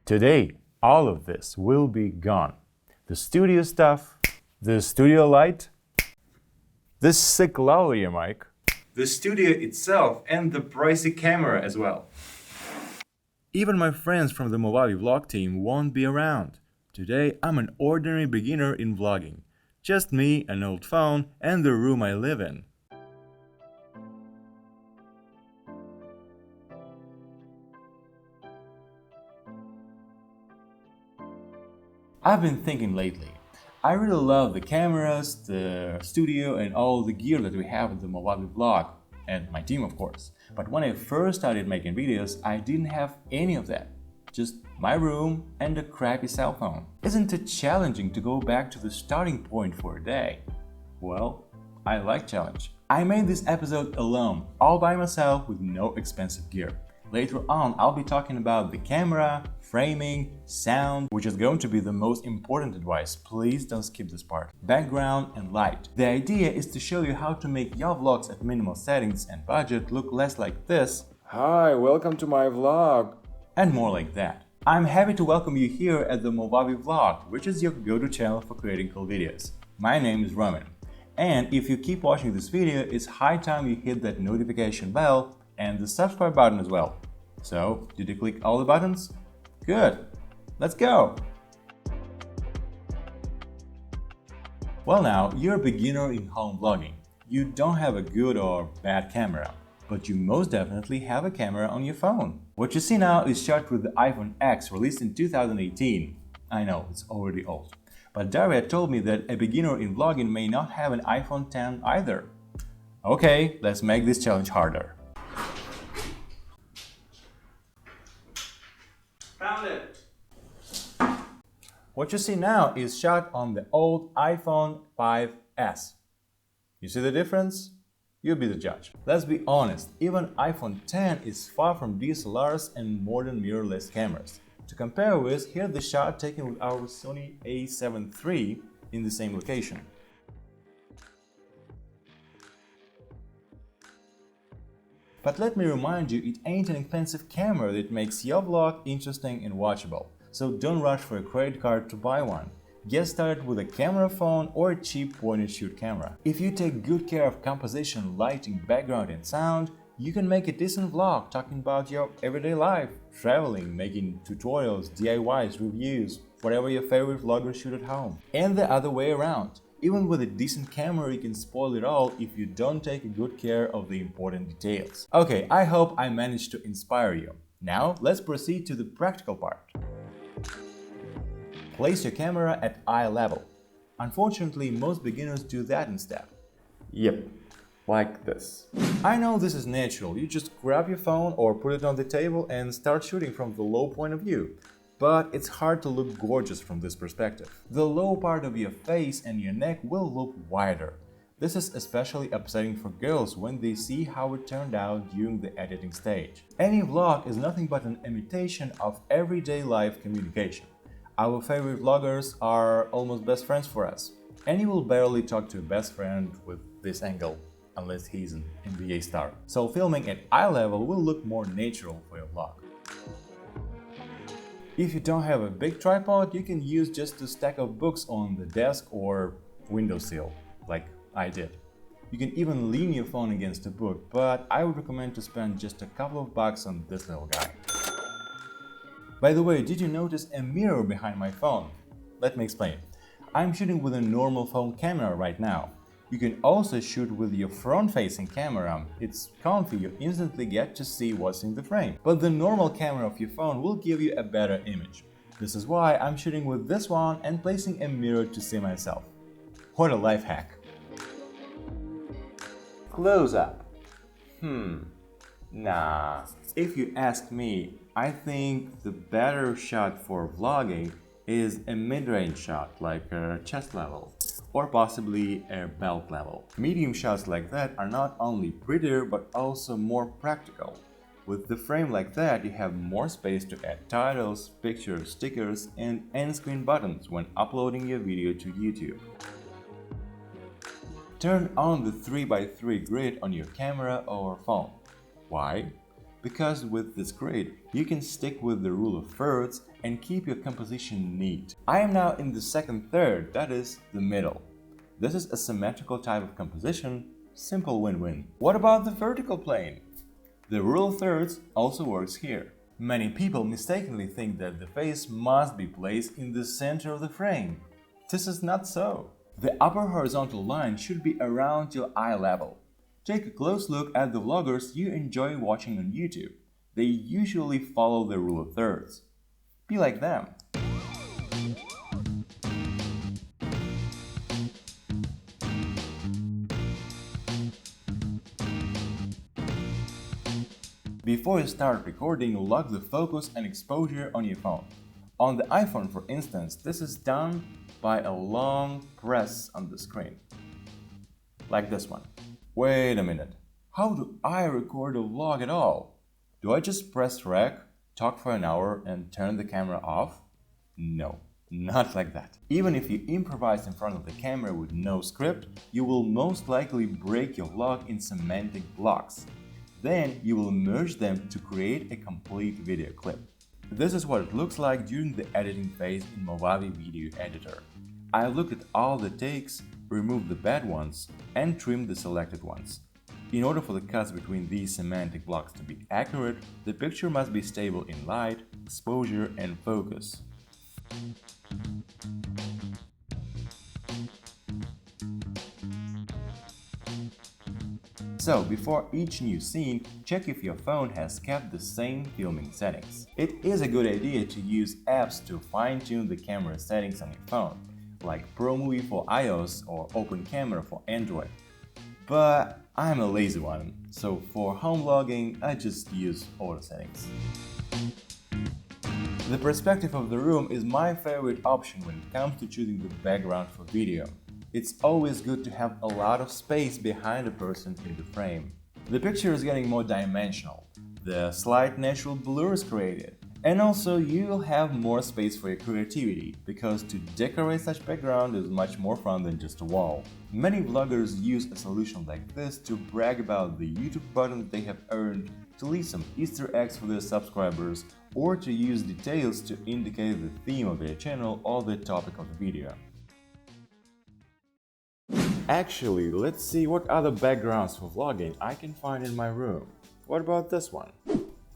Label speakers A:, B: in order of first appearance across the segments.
A: Today, all of this will be gone. The studio stuff, the studio light, this sick lavalier mic, the studio itself, and the pricey camera as well. Even my friends from the Movavi vlog team won't be around. Today, I'm an ordinary beginner in vlogging. Just me, an old phone, and the room I live in. I've been thinking lately. I really love the cameras, the studio, and all the gear that we have at the Movavi vlog, and my team of course. But when I first started making videos, I didn't have any of that. Just my room and a crappy cell phone. Isn't it challenging to go back to the starting point for a day? Well, I like challenge. I made this episode alone, all by myself with no expensive gear. Later on, I'll be talking about the camera, framing, sound, which is going to be the most important advice. Please don't skip this part. Background and light. The idea is to show you how to make your vlogs at minimal settings and budget look less like this. Hi, welcome to my vlog. And more like that. I'm happy to welcome you here at the Movavi vlog, which is your go-to channel for creating cool videos. My name is Roman. And if you keep watching this video, it's high time you hit that notification bell and the subscribe button as well. So, did you click all the buttons? Good! Let's go! Well now, you're a beginner in home vlogging. You don't have a good or bad camera, but you most definitely have a camera on your phone. What you see now is shot with the iPhone X released in 2018. I know, it's already old. But Daria told me that a beginner in vlogging may not have an iPhone X either. Okay, let's make this challenge harder. Found it! What you see now is shot on the old iPhone 5S. You see the difference? You be the judge. Let's be honest, even iPhone X is far from DSLRs and modern mirrorless cameras. To compare with, here's the shot taken with our Sony a7 III in the same location. But let me remind you, it ain't an expensive camera that makes your vlog interesting and watchable. So don't rush for a credit card to buy one. Get started with a camera phone or a cheap point-and-shoot camera. If you take good care of composition, lighting, background and sound, you can make a decent vlog talking about your everyday life, traveling, making tutorials, DIYs, reviews, whatever your favorite vloggers shoot at home. And the other way around. Even with a decent camera, you can spoil it all if you don't take good care of the important details. Okay, I hope I managed to inspire you. Now, let's proceed to the practical part. Place your camera at eye level. Unfortunately, most beginners do that instead. Yep, like this. I know this is natural, you just grab your phone or put it on the table and start shooting from the low point of view. But it's hard to look gorgeous from this perspective. The low part of your face and your neck will look wider. This is especially upsetting for girls when they see how it turned out during the editing stage. Any vlog is nothing but an imitation of everyday life communication. Our favorite vloggers are almost best friends for us, and you will barely talk to a best friend with this angle, unless he's an NBA star. So filming at eye level will look more natural for your vlog. If you don't have a big tripod, you can use just a stack of books on the desk or windowsill, like I did. You can even lean your phone against a book, but I would recommend to spend just a couple of bucks on this little guy. By the way, did you notice a mirror behind my phone? Let me explain. I'm shooting with a normal phone camera right now. You can also shoot with your front-facing camera. It's comfy, you instantly get to see what's in the frame. But the normal camera of your phone will give you a better image. This is why I'm shooting with this one and placing a mirror to see myself. What a life hack! Close up. Nah. If you ask me, I think the better shot for vlogging is a mid-range shot, like a chest level, or possibly a belt level. Medium shots like that are not only prettier but also more practical. With the frame like that, you have more space to add titles, pictures, stickers, and end-screen buttons when uploading your video to YouTube. Turn on the 3x3 grid on your camera or phone. Why? Because with this grid, you can stick with the rule of thirds and keep your composition neat. I am now in the second third, that is, the middle. This is a symmetrical type of composition, simple win-win. What about the vertical plane? The rule of thirds also works here. Many people mistakenly think that the face must be placed in the center of the frame. This is not so. The upper horizontal line should be around your eye level. Take a close look at the vloggers you enjoy watching on YouTube. They usually follow the rule of thirds. Be like them. Before you start recording, lock the focus and exposure on your phone. On the iPhone, for instance, this is done by a long press on the screen. Like this one. Wait a minute. How do I record a vlog at all? Do I just press rec, talk for an hour, and turn the camera off? No, not like that. Even if you improvise in front of the camera with no script, you will most likely break your vlog in semantic blocks. Then you will merge them to create a complete video clip. This is what it looks like during the editing phase in Movavi Video Editor. I looked at all the takes, removed the bad ones, and trimmed the selected ones. In order for the cuts between these semantic blocks to be accurate, the picture must be stable in light, exposure, and focus. So, before each new scene, check if your phone has kept the same filming settings. It is a good idea to use apps to fine-tune the camera settings on your phone, like ProMovie for iOS or Open Camera for Android. But I'm a lazy one, so for home vlogging, I just use auto settings. The perspective of the room is my favorite option when it comes to choosing the background for video. It's always good to have a lot of space behind a person in the frame. The picture is getting more dimensional, the slight natural blur is created, and also you'll have more space for your creativity, because to decorate such background is much more fun than just a wall. Many vloggers use a solution like this to brag about the YouTube buttons they have earned, to leave some Easter eggs for their subscribers, or to use details to indicate the theme of their channel or the topic of the video. Actually, let's see what other backgrounds for vlogging I can find in my room. What about this one?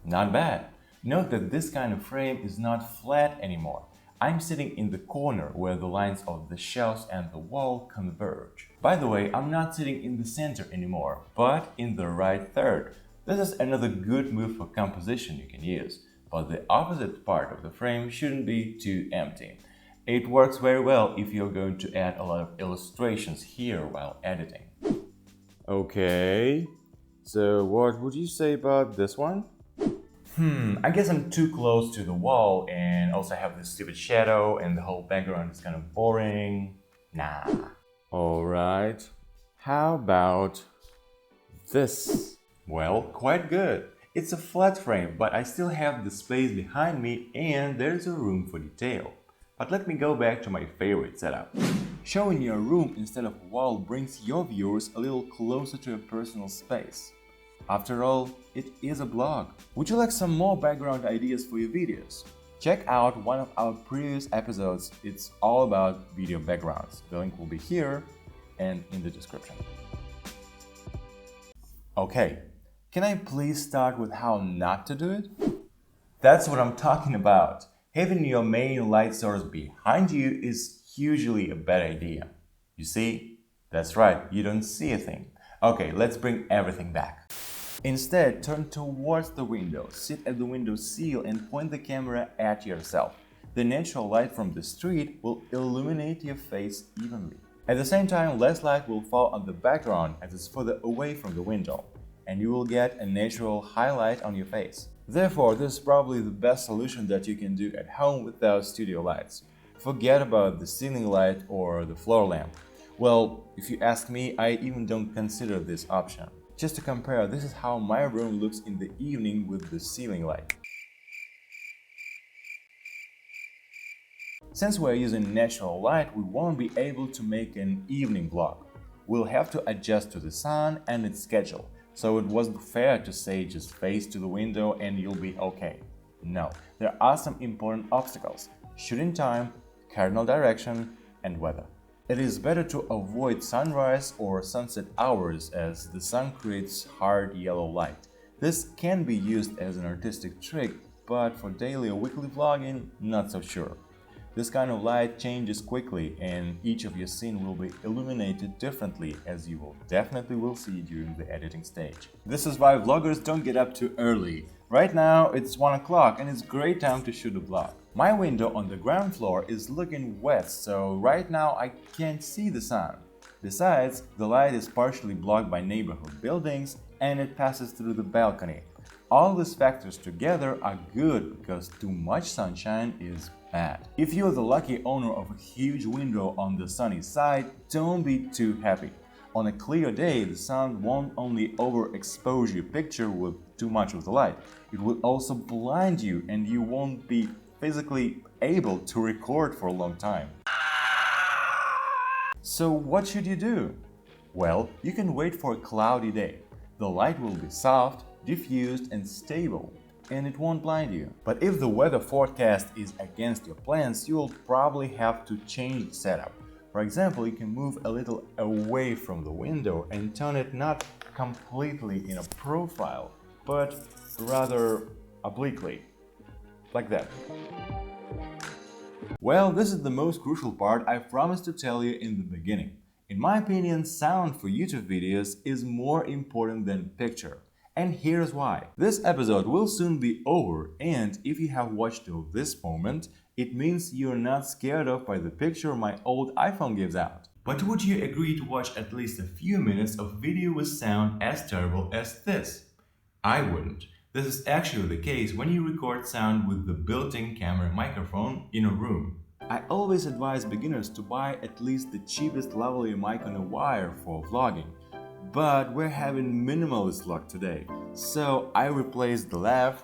A: Not bad. Note that this kind of frame is not flat anymore. I'm sitting in the corner where the lines of the shelves and the wall converge. By the way, I'm not sitting in the center anymore, but in the right third. This is another good move for composition you can use, but the opposite part of the frame shouldn't be too empty. It works very well if you're going to add a lot of illustrations here while editing. Okay, so what would you say about this one? I guess I'm too close to the wall and also have this stupid shadow and the whole background is kind of boring. Nah. Alright, how about this? Well, quite good. It's a flat frame, but I still have the space behind me and there's a room for detail. But let me go back to my favorite setup. Showing your room instead of a wall brings your viewers a little closer to your personal space. After all, it is a blog. Would you like some more background ideas for your videos? Check out one of our previous episodes. It's all about video backgrounds. The link will be here and in the description. Okay, can I please start with how not to do it? That's what I'm talking about. Having your main light source behind you is usually a bad idea. You see? That's right, you don't see a thing. Okay, let's bring everything back. Instead, turn towards the window, sit at the window sill and point the camera at yourself. The natural light from the street will illuminate your face evenly. At the same time, less light will fall on the background as it's further away from the window, and you will get a natural highlight on your face. Therefore, this is probably the best solution that you can do at home without studio lights. Forget about the ceiling light or the floor lamp. Well, if you ask me, I even don't consider this option. Just to compare, this is how my room looks in the evening with the ceiling light. Since we're using natural light, we won't be able to make an evening vlog. We'll have to adjust to the sun and its schedule. So it wasn't fair to say just face to the window and you'll be okay. No, there are some important obstacles: shooting time, cardinal direction, and weather. It is better to avoid sunrise or sunset hours as the sun creates hard yellow light. This can be used as an artistic trick, but for daily or weekly vlogging, not so sure. This kind of light changes quickly and each of your scene will be illuminated differently, as you will definitely see during the editing stage. This is why vloggers don't get up too early. Right now it's 1 o'clock and it's great time to shoot a vlog. My window on the ground floor is looking west, so right now I can't see the sun. Besides, the light is partially blocked by neighborhood buildings and it passes through the balcony. All these factors together are good because too much sunshine is bad. If you're the lucky owner of a huge window on the sunny side, don't be too happy. On a clear day, the sun won't only overexpose your picture with too much of the light, it will also blind you and you won't be physically able to record for a long time. So what should you do? Well, you can wait for a cloudy day. The light will be soft, diffused and stable, and it won't blind you. But if the weather forecast is against your plans, you'll probably have to change the setup. For example, you can move a little away from the window and turn it not completely in a profile, but rather obliquely, like that. Well, this is the most crucial part I promised to tell you in the beginning. In my opinion, sound for YouTube videos is more important than picture. And here's why. This episode will soon be over, and if you have watched till this moment, it means you're not scared off by the picture my old iPhone gives out. But would you agree to watch at least a few minutes of video with sound as terrible as this? I wouldn't. This is actually the case when you record sound with the built-in camera microphone in a room. I always advise beginners to buy at least the cheapest lavalier mic on a wire for vlogging. But we're having minimalist luck today, so I replaced the lav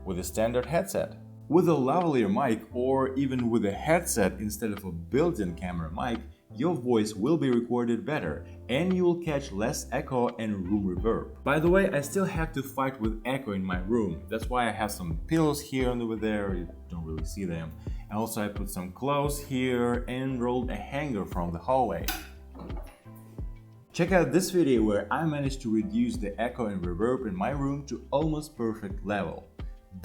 A: with a standard headset. With a lavalier mic or even with a headset instead of a built-in camera mic, your voice will be recorded better and you will catch less echo and room reverb. By the way, I still have to fight with echo in my room. That's why I have some pillows here and over there, you don't really see them. And also I put some clothes here and rolled a hanger from the hallway. Check out this video where I managed to reduce the echo and reverb in my room to almost perfect level.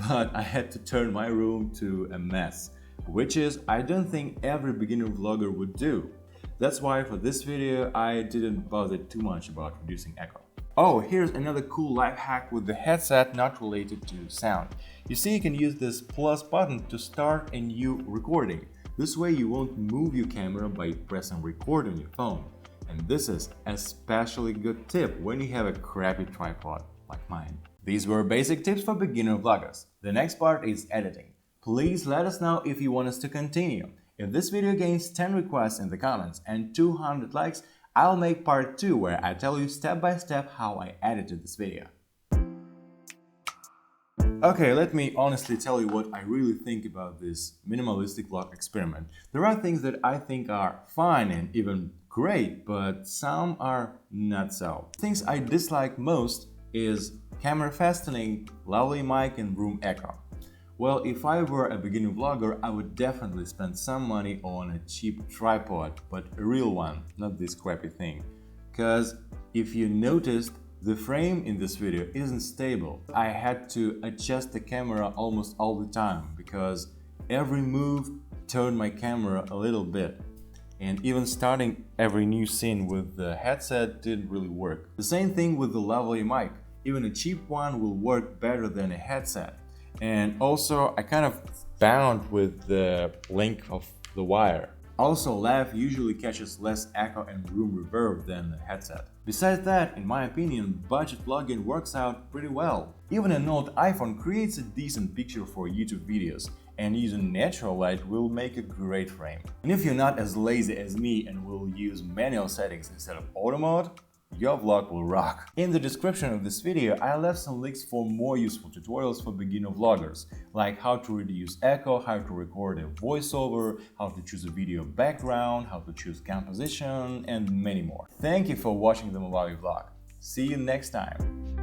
A: But I had to turn my room to a mess, which is I don't think every beginner vlogger would do. That's why for this video I didn't bother too much about reducing echo. Oh, here's another cool life hack with the headset not related to sound. You see, you can use this plus button to start a new recording. This way you won't move your camera by pressing record on your phone. And this is a especially good tip when you have a crappy tripod like mine. These were basic tips for beginner vloggers. The next part is editing. Please let us know if you want us to continue. If this video gains 10 requests in the comments and 200 likes, I'll make part 2 where I tell you step by step how I edited this video. Okay, let me honestly tell you what I really think about this minimalistic vlog experiment. There are things that I think are fine and even great, but some are not so. Things I dislike most is camera fastening, lovely mic and room echo. Well, if I were a beginner vlogger, I would definitely spend some money on a cheap tripod, but a real one, not this crappy thing. Cause if you noticed, the frame in this video isn't stable. I had to adjust the camera almost all the time because every move turned my camera a little bit. And even starting every new scene with the headset didn't really work. The same thing with the lavalier mic. Even a cheap one will work better than a headset. And also I kind of bound with the length of the wire. Also, lav usually catches less echo and room reverb than the headset. Besides that, in my opinion, budget vlogging works out pretty well. Even an old iPhone creates a decent picture for YouTube videos, and using natural light will make a great frame. And if you're not as lazy as me and will use manual settings instead of auto mode, your vlog will rock. In the description of this video, I left some links for more useful tutorials for beginner vloggers, like how to reduce echo, how to record a voiceover, how to choose a video background, how to choose composition, and many more. Thank you for watching the Movavi vlog. See you next time.